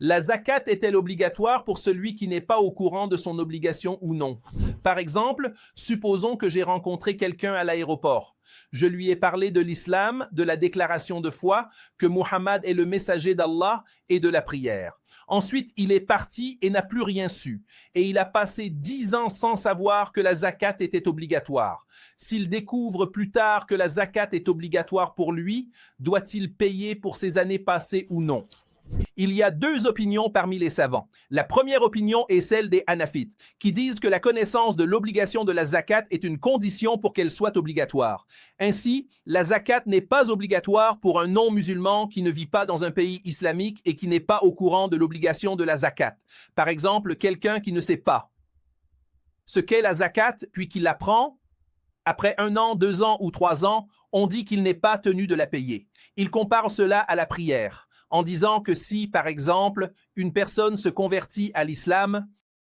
La zakat est-elle obligatoire pour celui qui n'est pas au courant de son obligation ou non? Par exemple, supposons que j'ai rencontré quelqu'un à l'aéroport. Je lui ai parlé de l'islam, de la déclaration de foi, que Muhammad est le messager d'Allah et de la prière. Ensuite, il est parti et n'a plus rien su. Et il a passé 10 ans sans savoir que la zakat était obligatoire. S'il découvre plus tard que la zakat est obligatoire pour lui, doit-il payer pour ces années passées ou non? Il y a deux opinions parmi les savants. La première opinion est celle des Hanafites, qui disent que la connaissance de l'obligation de la zakat est une condition pour qu'elle soit obligatoire. Ainsi, la zakat n'est pas obligatoire pour un non-musulman qui ne vit pas dans un pays islamique et qui n'est pas au courant de l'obligation de la zakat. Par exemple, quelqu'un qui ne sait pas ce qu'est la zakat, puis qui l'apprend, après 1 an, 2 ans ou 3 ans, on dit qu'il n'est pas tenu de la payer. Il compare cela à la prière, en disant que si, par exemple, une personne se convertit à l'islam,